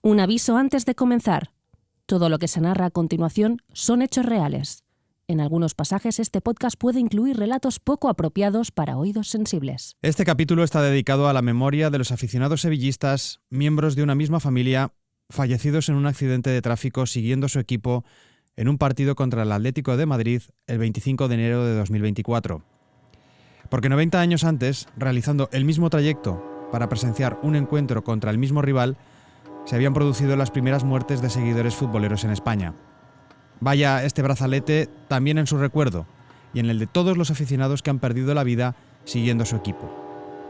Un aviso antes de comenzar. Todo lo que se narra a continuación son hechos reales. En algunos pasajes este podcast puede incluir relatos poco apropiados para oídos sensibles. Este capítulo está dedicado a la memoria de los aficionados sevillistas, miembros de una misma familia, fallecidos en un accidente de tráfico siguiendo a su equipo en un partido contra el Atlético de Madrid el 25 de enero de 2024. Porque 90 años antes, realizando el mismo trayecto para presenciar un encuentro contra el mismo rival, se habían producido las primeras muertes de seguidores futboleros en España. Vaya este brazalete también en su recuerdo y en el de todos los aficionados que han perdido la vida siguiendo a su equipo.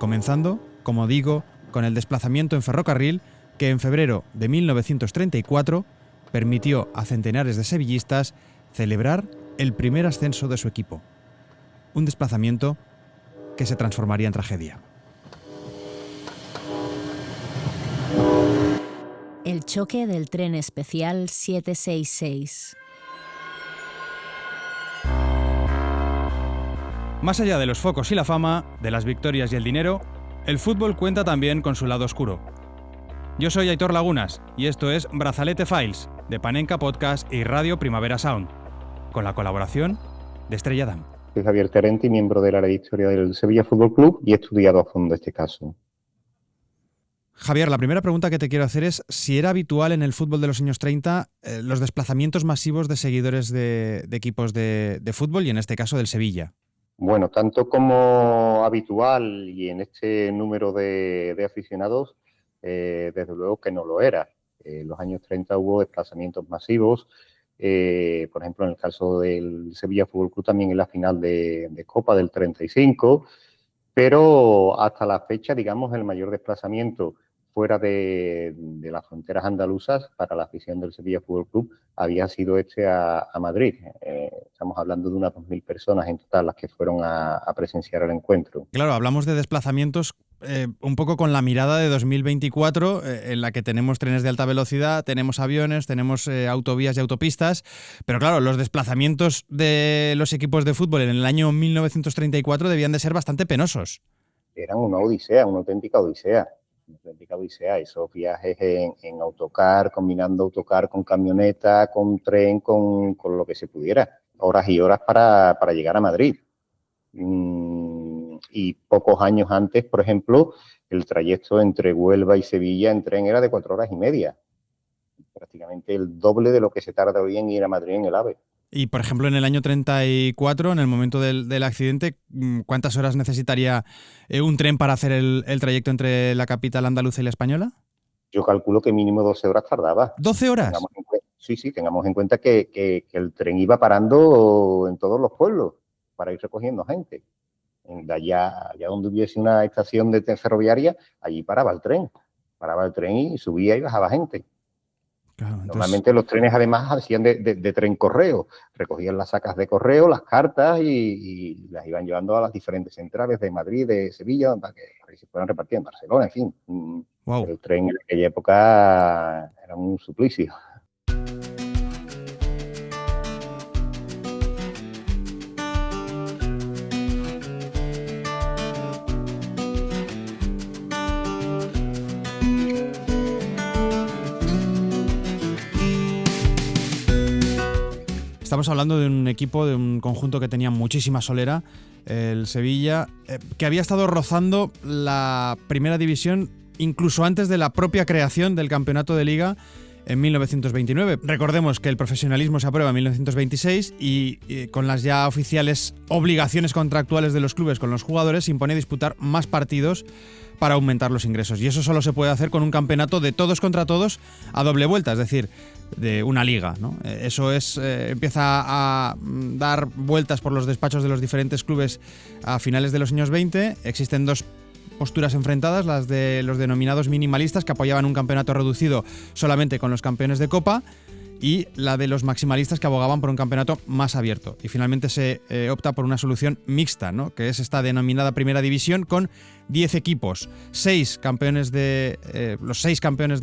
Comenzando, como digo, con el desplazamiento en ferrocarril que en febrero de 1934 permitió a centenares de sevillistas celebrar el primer ascenso de su equipo. Un desplazamiento que se transformaría en tragedia. El choque del tren especial 766. Más allá de los focos y la fama, de las victorias y el dinero, el fútbol cuenta también con su lado oscuro. Yo soy Aitor Lagunas y esto es Brazalete Files, de Panenka Podcast y Radio Primavera Sound, con la colaboración de Estrella Damm. Soy Javier Terenti, miembro del área de historia del Sevilla Fútbol Club y he estudiado a fondo este caso. Javier, la primera pregunta que te quiero hacer es si era habitual en el fútbol de los años 30 los desplazamientos masivos de seguidores de equipos de fútbol y en este caso del Sevilla. Bueno, tanto como habitual y en este número de aficionados, desde luego que no lo era. En los años 30 hubo desplazamientos masivos, por ejemplo en el caso del Sevilla Fútbol Club también en la final de Copa del 35, pero hasta la fecha, digamos, el mayor desplazamiento fuera de las fronteras andaluzas para la afición del Sevilla Fútbol Club había sido a Madrid. Estamos hablando de unas 2.000 personas en total las que fueron a presenciar el encuentro. Claro, hablamos de desplazamientos un poco con la mirada de 2024, en la que tenemos trenes de alta velocidad, tenemos aviones, tenemos autovías y autopistas, pero claro, los desplazamientos de los equipos de fútbol en el año 1934 debían de ser bastante penosos. Eran una odisea, una auténtica odisea. Esos viajes en autocar, combinando autocar con camioneta, con tren, con lo que se pudiera. Horas y horas para llegar a Madrid. Y pocos años antes, por ejemplo, el trayecto entre Huelva y Sevilla en tren era de 4 horas y media. Prácticamente el doble de lo que se tarda hoy en ir a Madrid en el AVE. Y, por ejemplo, en el año 34, en el momento del accidente, ¿cuántas horas necesitaría un tren para hacer el trayecto entre la capital andaluza y la española? Yo calculo que mínimo 12 horas tardaba. ¿12 horas? Tengamos en cuenta que el tren iba parando en todos los pueblos para ir recogiendo gente. De allá donde hubiese una estación de ferroviaria, allí paraba el tren. Paraba el tren y subía y bajaba gente. Claro, entonces... Normalmente los trenes además hacían de tren correo, recogían las sacas de correo, las cartas y las iban llevando a las diferentes centrales de Madrid, de Sevilla, para que se fueran repartiendo en Barcelona, en fin. Wow. El tren en aquella época era un suplicio. Estamos hablando de un equipo, de un conjunto que tenía muchísima solera, el Sevilla, que había estado rozando la primera división incluso antes de la propia creación del campeonato de Liga en 1929. Recordemos que el profesionalismo se aprueba en 1926 y con las ya oficiales obligaciones contractuales de los clubes con los jugadores se impone disputar más partidos para aumentar los ingresos. Y eso solo se puede hacer con un campeonato de todos contra todos a doble vuelta, es decir, de una liga, ¿no? Eso empieza a dar vueltas por los despachos de los diferentes clubes a finales de los años 20. Existen dos posturas enfrentadas, las de los denominados minimalistas, que apoyaban un campeonato reducido solamente con los campeones de Copa, y la de los maximalistas, que abogaban por un campeonato más abierto. Y finalmente se opta por una solución mixta, ¿no? Que es esta denominada Primera División, con 10 equipos, los 6 campeones de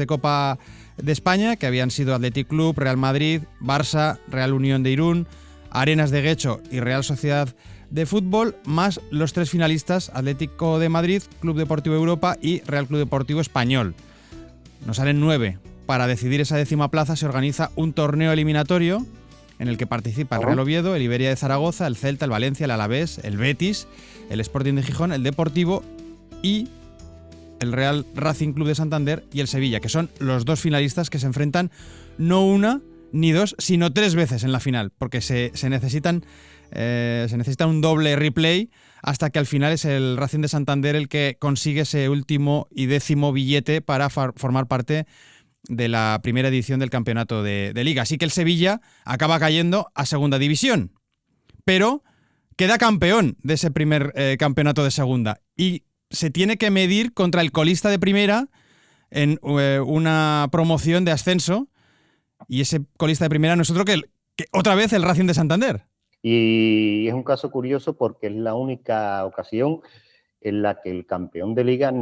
Copa de España, que habían sido Athletic Club, Real Madrid, Barça, Real Unión de Irún, Arenas de Guecho y Real Sociedad de Fútbol, más los 3 finalistas, Atlético de Madrid, Club Deportivo Europa y Real Club Deportivo Español. Nos salen 9 para decidir esa 10ª plaza se organiza un torneo eliminatorio en el que participa el Real Oviedo, el Iberia de Zaragoza, el Celta, el Valencia, el Alavés, el Betis, el Sporting de Gijón, el Deportivo y el Real Racing Club de Santander y el Sevilla, que son los 2 finalistas que se enfrentan no una ni 2, sino 3 veces en la final, porque se necesita un doble replay hasta que al final es el Racing de Santander el que consigue ese último y 10º billete para formar parte de la primera edición del campeonato de Liga. Así que el Sevilla acaba cayendo a segunda división, pero queda campeón de ese primer campeonato de segunda y se tiene que medir contra el colista de primera en una promoción de ascenso, y ese colista de primera no es otro que otra vez el Racing de Santander. Y es un caso curioso porque es la única ocasión en la que el campeón de Liga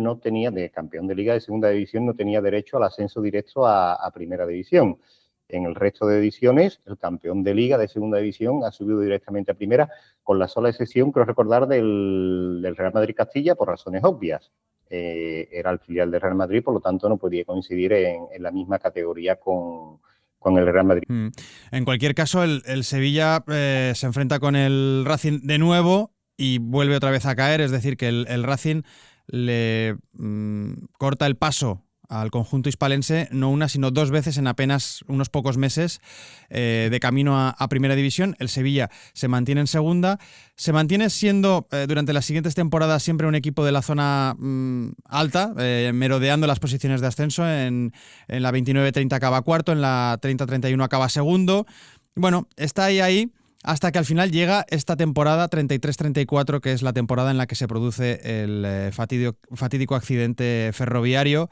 campeón de Liga de segunda división no tenía derecho al ascenso directo a primera división. En el resto de ediciones, el campeón de Liga de segunda división ha subido directamente a primera, con la sola excepción, creo recordar, del Real Madrid Castilla, por razones obvias. Era el filial del Real Madrid, por lo tanto no podía coincidir en la misma categoría con el Real Madrid. En cualquier caso, el Sevilla se enfrenta con el Racing de nuevo y vuelve otra vez a caer, es decir, que el Racing le corta el paso al conjunto hispalense no una, sino 2 veces en apenas unos pocos meses de camino a primera división. El Sevilla se mantiene en segunda, se mantiene siendo durante las siguientes temporadas siempre un equipo de la zona alta, merodeando las posiciones de ascenso. En la 29-30 acaba cuarto, en la 30-31 acaba segundo. Bueno, está ahí hasta que al final llega esta temporada 33-34, que es la temporada en la que se produce el fatídico accidente ferroviario.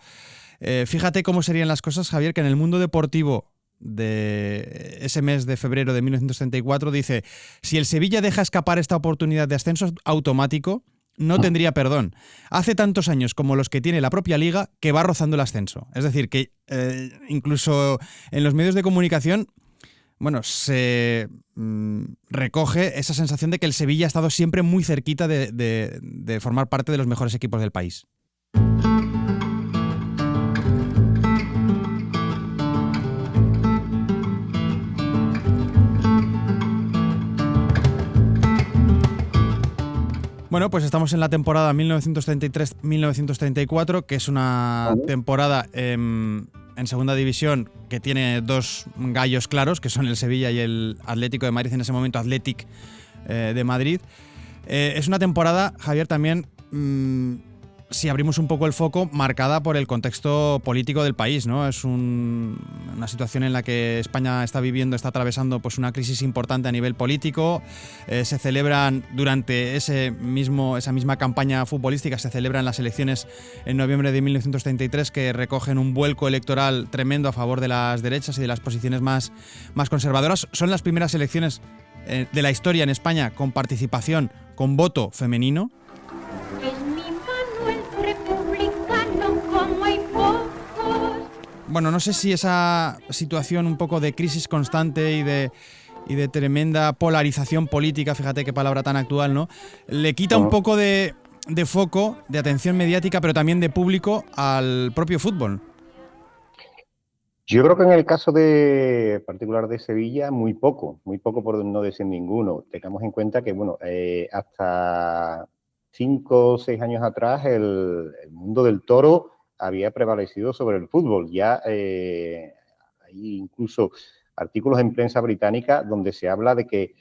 Fíjate cómo serían las cosas, Javier, que en el mundo deportivo de ese mes de febrero de 1934 dice: si el Sevilla deja escapar esta oportunidad de ascenso automático, no tendría perdón. Hace tantos años como los que tiene la propia Liga que va rozando el ascenso. Es decir, que incluso en los medios de comunicación, bueno, se recoge esa sensación de que el Sevilla ha estado siempre muy cerquita de formar parte de los mejores equipos del país. Bueno, pues estamos en la temporada 1933-1934, que es una temporada en segunda división que tiene 2 gallos claros, que son el Sevilla y el Atlético de Madrid, en ese momento Athletic de Madrid. Es una temporada, Javier, también, si abrimos un poco el foco, marcada por el contexto político del país, ¿no? Es una situación en la que España está atravesando pues una crisis importante a nivel político. Se celebran durante esa misma campaña futbolística, se celebran las elecciones en noviembre de 1933, que recogen un vuelco electoral tremendo a favor de las derechas y de las posiciones más conservadoras. Son las primeras elecciones de la historia en España con participación, con voto femenino. Bueno, no sé si esa situación un poco de crisis constante y de tremenda polarización política, fíjate qué palabra tan actual, ¿no?, le quita un poco de foco, de atención mediática, pero también de público al propio fútbol. Yo creo que en el caso particular de Sevilla, muy poco por no decir ninguno. Tengamos en cuenta que, bueno, hasta 5 o 6 años atrás el mundo del toro había prevalecido sobre el fútbol. Ya hay incluso artículos en prensa británica donde se habla de que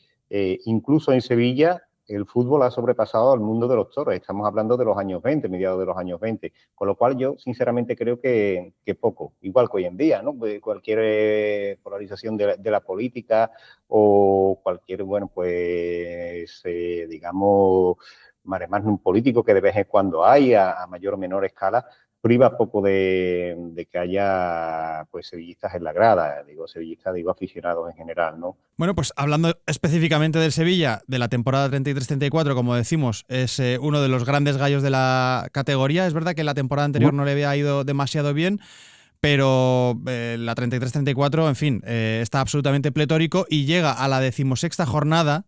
incluso en Sevilla el fútbol ha sobrepasado al mundo de los toros. Estamos hablando de los años 20, mediados de los años 20, con lo cual yo sinceramente creo que poco, igual que hoy en día, ¿no? Cualquier polarización de la política o cualquier, bueno, pues digamos, mare magnum político que de vez en cuando hay a mayor o menor escala, priva poco de que haya pues sevillistas en la grada, digo aficionados en general, ¿no? Bueno, pues hablando específicamente del Sevilla, de la temporada 33-34, como decimos, es uno de los grandes gallos de la categoría. Es verdad que la temporada anterior no le había ido demasiado bien, pero la 33-34, en fin, está absolutamente pletórico y llega a la 16ª jornada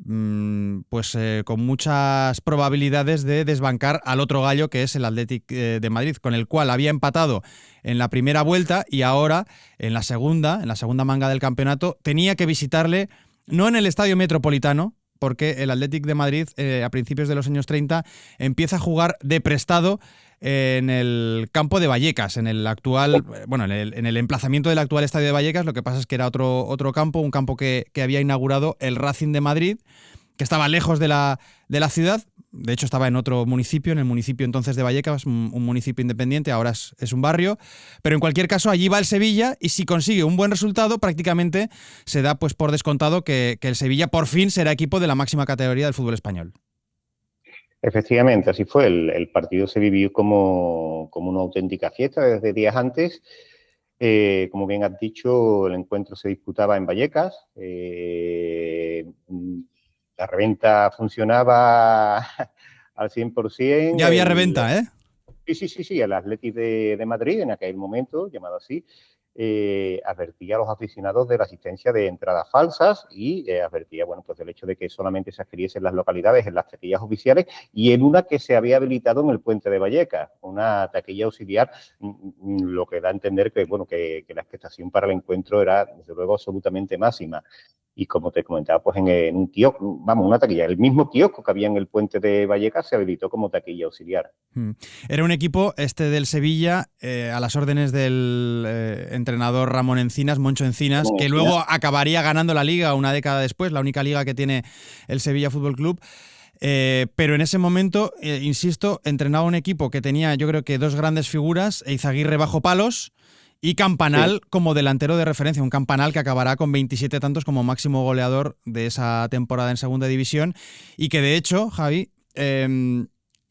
con muchas probabilidades de desbancar al otro gallo, que es el Athletic de Madrid, con el cual había empatado en la primera vuelta y ahora en la segunda manga del campeonato, tenía que visitarle no en el Estadio Metropolitano, porque el Athletic de Madrid a principios de los años 30 empieza a jugar de prestado en el campo de Vallecas, en el actual, en el emplazamiento del actual estadio de Vallecas. Lo que pasa es que era otro campo, un campo que había inaugurado el Racing de Madrid, que estaba lejos de la ciudad. De hecho, estaba en otro municipio, en el municipio entonces de Vallecas, un municipio independiente, ahora es un barrio. Pero en cualquier caso, allí va el Sevilla, y si consigue un buen resultado, prácticamente se da pues por descontado que el Sevilla por fin será equipo de la máxima categoría del fútbol español. Efectivamente, así fue. El partido se vivió como una auténtica fiesta desde días antes. Como bien has dicho, el encuentro se disputaba en Vallecas. La reventa funcionaba al 100%. Ya había reventa, ¿eh? Sí. El Athletic de Madrid, en aquel momento, llamado así, advertía a los aficionados de la existencia de entradas falsas y advertía, pues del hecho de que solamente se adquiriesen las localidades en las taquillas oficiales y en una que se había habilitado en el puente de Vallecas, una taquilla auxiliar, lo que da a entender que la expectación para el encuentro era, desde luego, absolutamente máxima. Y como te comentaba, pues en un kiosco, una taquilla, el mismo kiosco que había en el puente de Vallecas se habilitó como taquilla auxiliar. Era un equipo del Sevilla a las órdenes del entrenador Ramón Encinas, Moncho Encinas, que luego acabaría ganando la Liga una década después, la única liga que tiene el Sevilla Fútbol Club. Pero en ese momento, insisto, entrenaba un equipo que tenía, yo creo que, dos grandes figuras: Eizaguirre bajo palos y Campanal como delantero de referencia, un Campanal que acabará con 27 tantos como máximo goleador de esa temporada en segunda división, y que de hecho, Javi,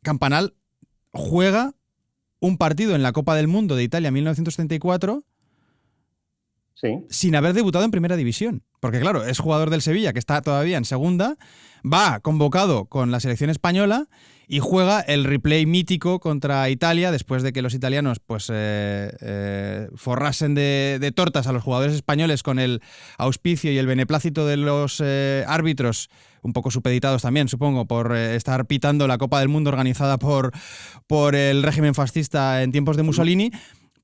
Campanal juega un partido en la Copa del Mundo de Italia 1934 sin haber debutado en primera división. Porque claro, es jugador del Sevilla, que está todavía en segunda, va convocado con la selección española y juega el replay mítico contra Italia, después de que los italianos forrasen de tortas a los jugadores españoles con el auspicio y el beneplácito de los árbitros, un poco supeditados también, supongo, por estar pitando la Copa del Mundo organizada por el régimen fascista en tiempos de Mussolini.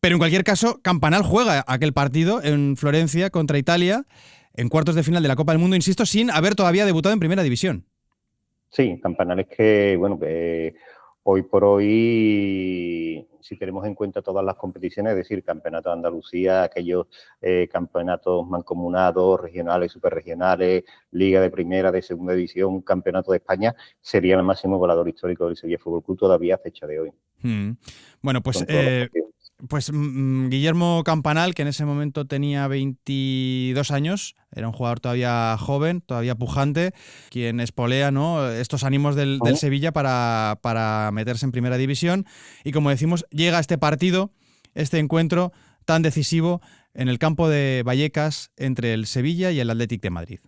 Pero en cualquier caso, Campanal juega aquel partido en Florencia contra Italia, en cuartos de final de la Copa del Mundo, insisto, sin haber todavía debutado en primera división. Sí, Campanal es que hoy por hoy, si tenemos en cuenta todas las competiciones, es decir, Campeonato de Andalucía, aquellos campeonatos mancomunados, regionales, superregionales, Liga de Primera, de Segunda División, Campeonato de España, sería el máximo goleador histórico del Sevilla Fútbol Club todavía a fecha de hoy. Bueno, pues Guillermo Campanal, que en ese momento tenía 22 años, era un jugador todavía joven, todavía pujante, quien espolea, ¿no?, estos ánimos del Sevilla para meterse en primera división. Y como decimos, llega este partido, este encuentro tan decisivo en el campo de Vallecas entre el Sevilla y el Athletic de Madrid.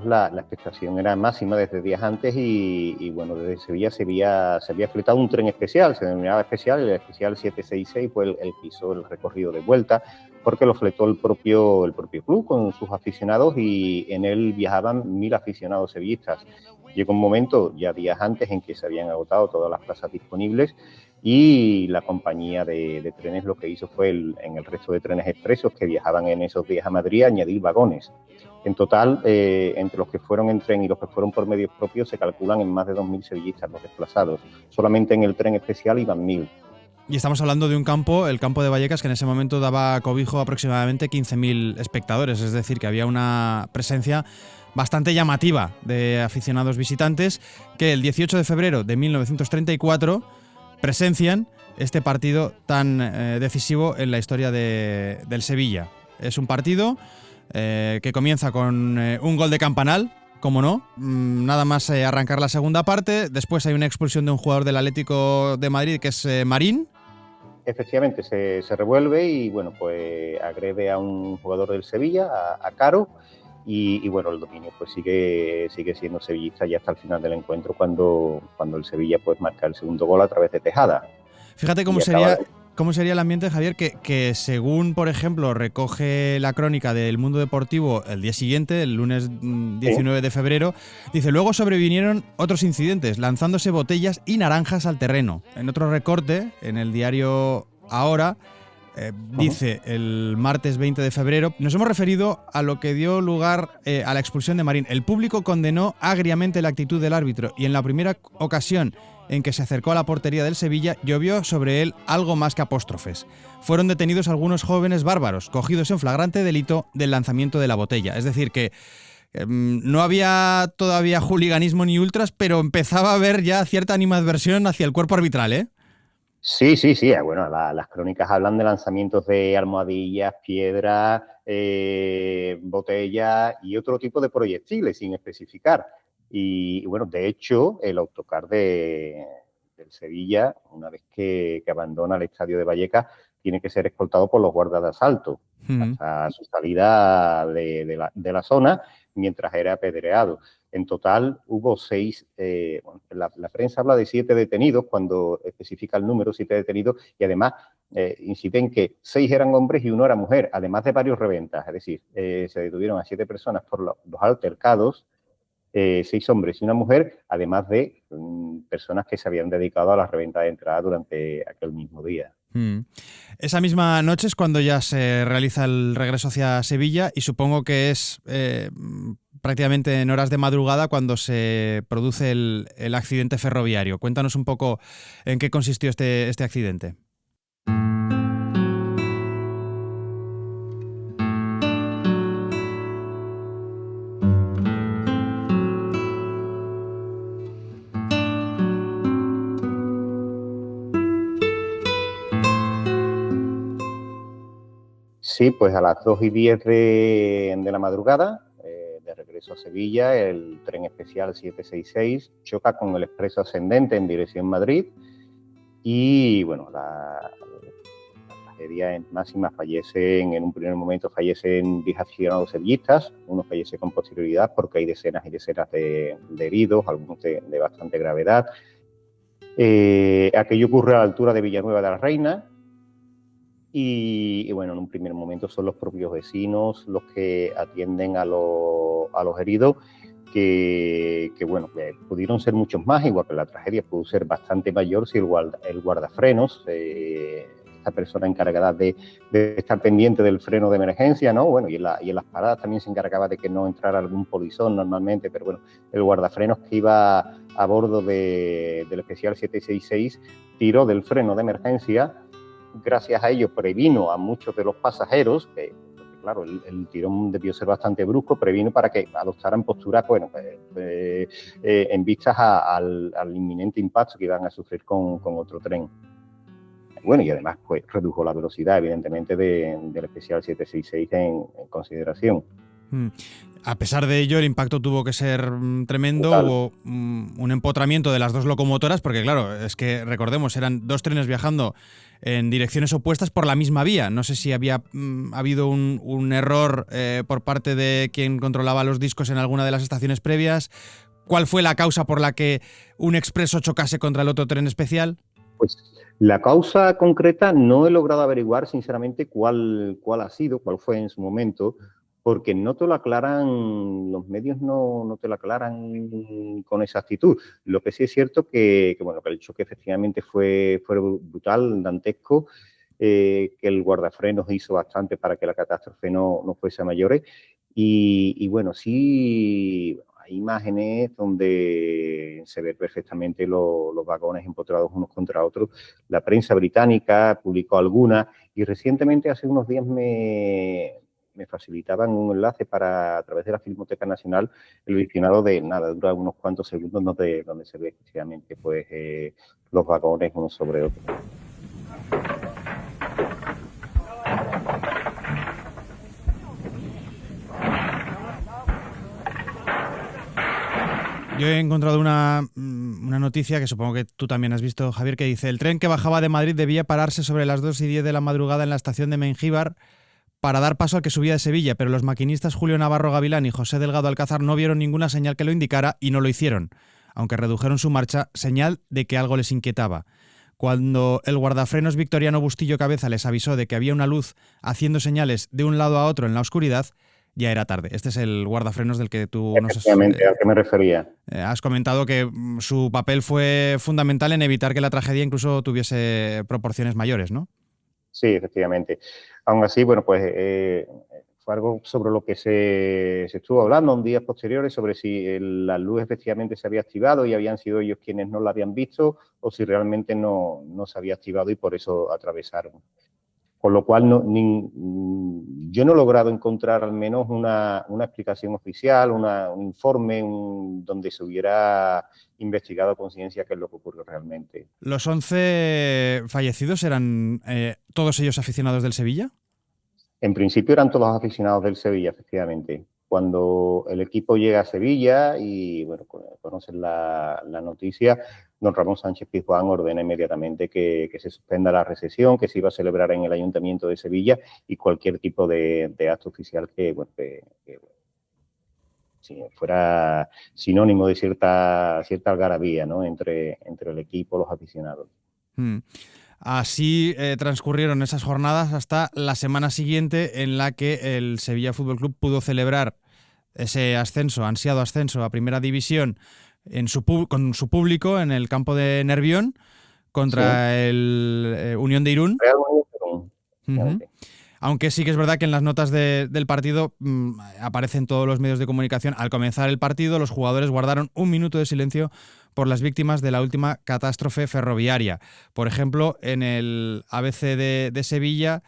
La expectación era máxima desde días antes y desde Sevilla se había fletado un tren especial, se denominaba especial, el especial 766 fue el que hizo el recorrido de vuelta, porque lo fletó el propio club con sus aficionados y en él viajaban 1.000 aficionados sevillistas. Llegó un momento, ya días antes, en que se habían agotado todas las plazas disponibles y la compañía de trenes lo que hizo fue, en el resto de trenes expresos que viajaban en esos días a Madrid, añadir vagones. En total, entre los que fueron en tren y los que fueron por medios propios, se calculan en más de 2.000 sevillistas los desplazados. Solamente en el tren especial iban 1.000. Y estamos hablando de un campo, el campo de Vallecas, que en ese momento daba cobijo a aproximadamente 15.000 espectadores, es decir, que había una presencia bastante llamativa de aficionados visitantes que el 18 de febrero de 1934 presencian este partido tan decisivo en la historia del Sevilla. Es un partido que comienza con un gol de Campanal, como no, nada más arrancar la segunda parte. Después hay una expulsión de un jugador del Atlético de Madrid, que es Marín. Efectivamente, se revuelve y agrede a un jugador del Sevilla, a Caro, y bueno, el dominio pues sigue siendo sevillista ya hasta el final del encuentro cuando el Sevilla pues marca el segundo gol a través de Tejada. Fíjate cómo sería el ambiente, Javier, que según, por ejemplo, recoge la crónica del Mundo Deportivo el día siguiente, el lunes 19 de febrero, dice, luego sobrevinieron otros incidentes, lanzándose botellas y naranjas al terreno. En otro recorte, en el diario Ahora, dice el martes 20 de febrero, nos hemos referido a lo que dio lugar a la expulsión de Marín. El público condenó agriamente la actitud del árbitro y en la primera ocasión en que se acercó a la portería del Sevilla, llovió sobre él algo más que apóstrofes. Fueron detenidos algunos jóvenes bárbaros, cogidos en flagrante delito del lanzamiento de la botella. Es decir, que no había todavía hooliganismo ni ultras, pero empezaba a haber ya cierta animadversión hacia el cuerpo arbitral, ¿eh? Sí. Bueno, las crónicas hablan de lanzamientos de almohadillas, piedras, botellas y otro tipo de proyectiles sin especificar. Y bueno, de hecho, el autocar del Sevilla, una vez que abandona el estadio de Vallecas, tiene que ser escoltado por los guardas de asalto hasta su salida de la zona, mientras era apedreado. En total hubo 6, la prensa habla de 7 detenidos, cuando especifica el número, 7 detenidos, y además incide en que 6 eran hombres y 1 era mujer, además de varios reventas. Es decir, se detuvieron a 7 personas por los altercados, 6 hombres y 1 mujer, además de personas que se habían dedicado a la reventa de entrada durante aquel mismo día. Esa misma noche es cuando ya se realiza el regreso hacia Sevilla y supongo que es prácticamente en horas de madrugada cuando se produce el accidente ferroviario. Cuéntanos un poco en qué consistió este accidente. Sí, pues a las 2:10 de la madrugada, de regreso a Sevilla, el tren especial 766 choca con el expreso ascendente en dirección Madrid y, bueno, la tragedia en máxima en un primer momento fallecen 10 aficionados sevillistas, uno fallece con posterioridad porque hay decenas y decenas de heridos, algunos de bastante gravedad. Aquello ocurre a la altura de Villanueva de la Reina. Y bueno, en un primer momento son los propios vecinos los que atienden a los heridos, que bueno, pudieron ser muchos más, igual que la tragedia pudo ser bastante mayor si el guardafrenos, esta persona encargada de estar pendiente del freno de emergencia, ¿no? Bueno, y en las paradas también se encargaba de que no entrara algún polizón normalmente, pero bueno, el guardafrenos que iba a bordo del especial 766 tiró del freno de emergencia. Gracias a ello previno a muchos de los pasajeros, porque claro, el tirón debió ser bastante brusco, previno para que adoptaran posturas, bueno, en vistas al inminente impacto que iban a sufrir con otro tren. Bueno, y además pues redujo la velocidad, evidentemente, del especial 766 en consideración. A pesar de ello, el impacto tuvo que ser tremendo. Total. Hubo un empotramiento de las 2 locomotoras, porque claro, es que recordemos, eran 2 trenes viajando en direcciones opuestas por la misma vía. No sé si había habido un error por parte de quien controlaba los discos en alguna de las estaciones previas. ¿Cuál fue la causa por la que un expreso chocase contra el otro tren especial? Pues la causa concreta no he logrado averiguar, sinceramente, cuál ha sido, cuál fue en su momento, porque no te lo aclaran, los medios no te lo aclaran con exactitud. Lo que sí es cierto que bueno, que el choque efectivamente fue brutal, dantesco, que el guardafrenos hizo bastante para que la catástrofe no fuese a mayores. Y bueno, sí, hay imágenes donde se ve perfectamente los vagones empotrados unos contra otros. La prensa británica publicó algunas y recientemente, hace unos días, me facilitaban un enlace a través de la Filmoteca Nacional, el visionado de nada, dura unos cuantos segundos, donde se ve efectivamente pues, los vagones unos sobre otros. Yo he encontrado una noticia que supongo que tú también has visto, Javier, que dice: el tren que bajaba de Madrid debía pararse sobre las 2:10 de la madrugada en la estación de Mengíbar para dar paso al que subía de Sevilla, pero los maquinistas Julio Navarro Gavilán y José Delgado Alcázar no vieron ninguna señal que lo indicara y no lo hicieron, aunque redujeron su marcha, señal de que algo les inquietaba. Cuando el guardafrenos Victoriano Bustillo Cabeza les avisó de que había una luz haciendo señales de un lado a otro en la oscuridad, ya era tarde. Este es el guardafrenos del que tú Efectivamente, ¿a qué me refería? has comentado que su papel fue fundamental en evitar que la tragedia incluso tuviese proporciones mayores, ¿no? Sí, efectivamente. Aún así, bueno, pues fue algo sobre lo que se estuvo hablando en días posteriores, sobre si la luz efectivamente se había activado y habían sido ellos quienes no la habían visto o si realmente no se había activado y por eso atravesaron. Con lo cual, yo no he logrado encontrar al menos una explicación oficial, un informe donde se hubiera investigado a conciencia qué es lo que ocurrió realmente. ¿Los 11 fallecidos eran todos ellos aficionados del Sevilla? En principio eran todos aficionados del Sevilla, efectivamente. Cuando el equipo llega a Sevilla y bueno, conocen la noticia, don Ramón Sánchez Pizjuán ordena inmediatamente que se suspenda la recepción, que se iba a celebrar en el Ayuntamiento de Sevilla y cualquier tipo de acto oficial que fuera sinónimo de cierta algarabía, ¿no? entre el equipo y los aficionados. Así transcurrieron esas jornadas hasta la semana siguiente en la que el Sevilla Fútbol Club pudo celebrar ese ansiado ascenso a Primera División con su público en el campo de Nervión contra el Unión de Irún. Uh-huh. Aunque sí que es verdad que en las notas del partido aparecen todos los medios de comunicación. Al comenzar el partido, los jugadores guardaron 1 minuto de silencio por las víctimas de la última catástrofe ferroviaria. Por ejemplo, en el ABC de Sevilla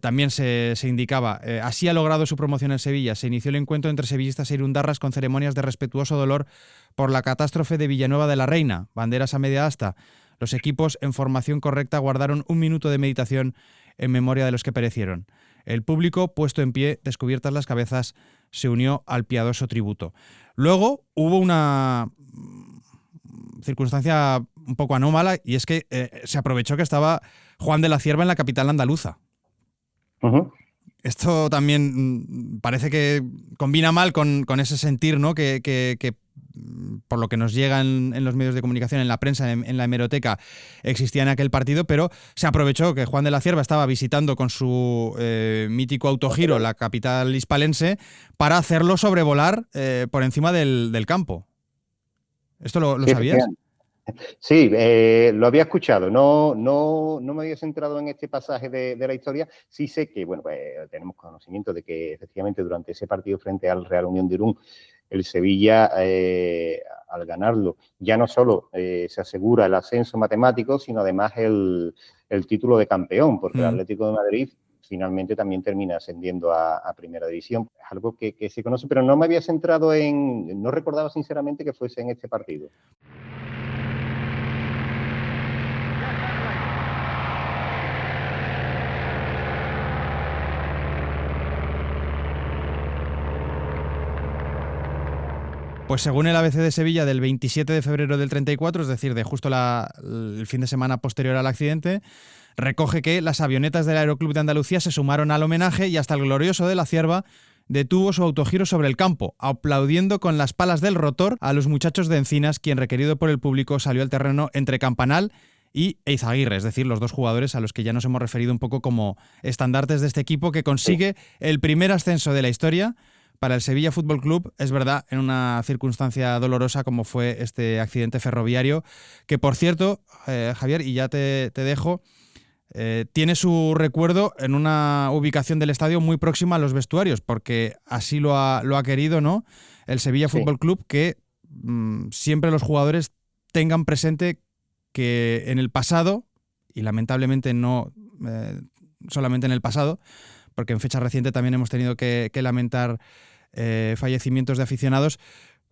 también se indicaba, así ha logrado su promoción en Sevilla. Se inició el encuentro entre sevillistas e irundarras con ceremonias de respetuoso dolor por la catástrofe de Villanueva de la Reina, banderas a media asta. Los equipos en formación correcta guardaron 1 minuto de meditación en memoria de los que perecieron. El público, puesto en pie, descubiertas las cabezas, se unió al piadoso tributo. Luego hubo una circunstancia un poco anómala y es que se aprovechó que estaba Juan de la Cierva en la capital andaluza. Uh-huh. Esto también parece que combina mal con ese sentir, ¿no? que por lo que nos llega en los medios de comunicación, en la prensa, en la hemeroteca, existía en aquel partido, pero se aprovechó que Juan de la Cierva estaba visitando con su mítico autogiro la capital hispalense para hacerlo sobrevolar por encima del campo. ¿Esto lo sabías? Sí, lo había escuchado. No me había centrado en este pasaje de la historia. Sí sé que, bueno, pues tenemos conocimiento de que efectivamente durante ese partido frente al Real Unión de Irún, el Sevilla, al ganarlo, ya no solo se asegura el ascenso matemático, sino además el título de campeón, porque el Atlético de Madrid finalmente también termina ascendiendo a Primera División. Es algo que se conoce, pero no me había centrado no recordaba sinceramente que fuese en este partido. Pues según el ABC de Sevilla del 27 de febrero del 34, es decir, de justo el fin de semana posterior al accidente, recoge que las avionetas del Aeroclub de Andalucía se sumaron al homenaje y hasta el glorioso de la Cierva detuvo su autogiro sobre el campo, aplaudiendo con las palas del rotor a los muchachos de Encinas, quien, requerido por el público, salió al terreno entre Campanal y Eizaguirre, es decir, los dos jugadores a los que ya nos hemos referido un poco como estandartes de este equipo que consigue el primer ascenso de la historia para el Sevilla Fútbol Club, es verdad, en una circunstancia dolorosa como fue este accidente ferroviario, que por cierto, Javier, y ya te dejo, tiene su recuerdo en una ubicación del estadio muy próxima a los vestuarios, porque así lo ha querido, ¿no? El Sevilla Fútbol Club, que siempre los jugadores tengan presente que en el pasado, y lamentablemente no solamente en el pasado, porque en fecha reciente también hemos tenido que lamentar fallecimientos de aficionados,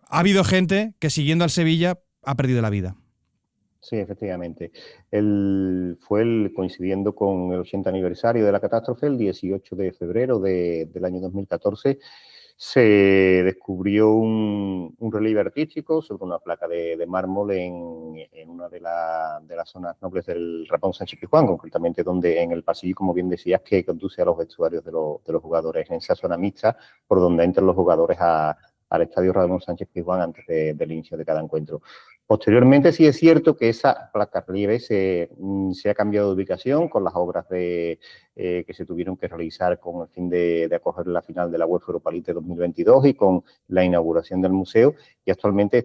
ha habido gente que siguiendo al Sevilla ha perdido la vida. Sí, efectivamente. Coincidiendo con el 80 aniversario de la catástrofe, el 18 de febrero del año 2014, se descubrió un relieve artístico sobre una placa de mármol en una de las zonas nobles del Ramón Sánchez Pizjuán, concretamente donde en el pasillo, como bien decías, que conduce a los vestuarios de los jugadores, en esa zona mixta por donde entran los jugadores al estadio Ramón Sánchez Pizjuán antes del inicio de cada encuentro. Posteriormente, sí es cierto que esa placa relieve se ha cambiado de ubicación con las obras que se tuvieron que realizar con el fin de acoger la final de la UEFA Europa League de 2022 y con la inauguración del museo, y actualmente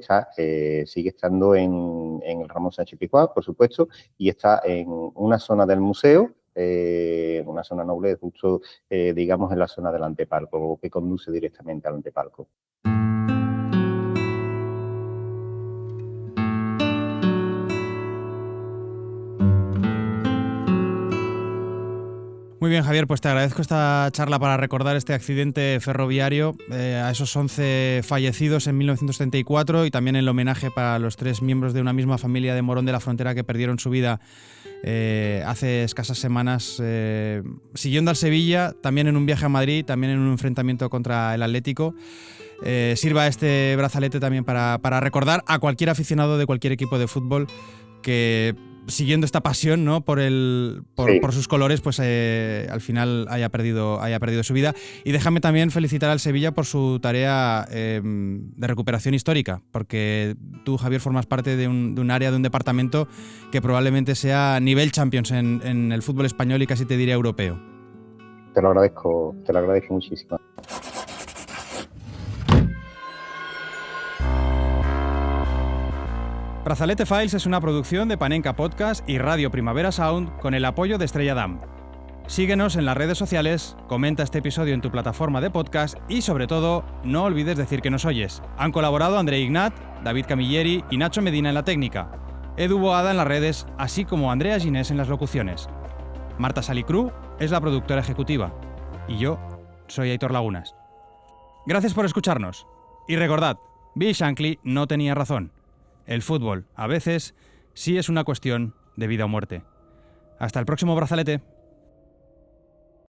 sigue estando en el Ramón Sánchez Pizjuán, por supuesto, y está en una zona del museo, una zona noble, justo, digamos, en la zona del antepalco, que conduce directamente al antepalco. Muy bien, Javier, pues te agradezco esta charla para recordar este accidente ferroviario, a esos 11 fallecidos en 1934 y también el homenaje para los 3 miembros de una misma familia de Morón de la Frontera que perdieron su vida hace escasas semanas siguiendo al Sevilla, también en un viaje a Madrid, también en un enfrentamiento contra el Atlético. Sirva este brazalete también para recordar a cualquier aficionado de cualquier equipo de fútbol que, siguiendo esta pasión, ¿no?, por sus colores, pues al final haya perdido su vida. Y déjame también felicitar al Sevilla por su tarea de recuperación histórica, porque tú, Javier, formas parte de un área, de un departamento que probablemente sea nivel Champions en el fútbol español y casi te diría europeo. Te lo agradezco muchísimo. Brazalete Files es una producción de Panenka Podcast y Radio Primavera Sound con el apoyo de Estrella Damm. Síguenos en las redes sociales, comenta este episodio en tu plataforma de podcast y, sobre todo, no olvides decir que nos oyes. Han colaborado André Ignat, David Camilleri y Nacho Medina en la técnica, Edu Boada en las redes, así como Andrea Ginés en las locuciones. Marta Salicru es la productora ejecutiva y yo soy Aitor Lagunas. Gracias por escucharnos. Y recordad, Bill Shankly no tenía razón. El fútbol, a veces, sí es una cuestión de vida o muerte. Hasta el próximo brazalete.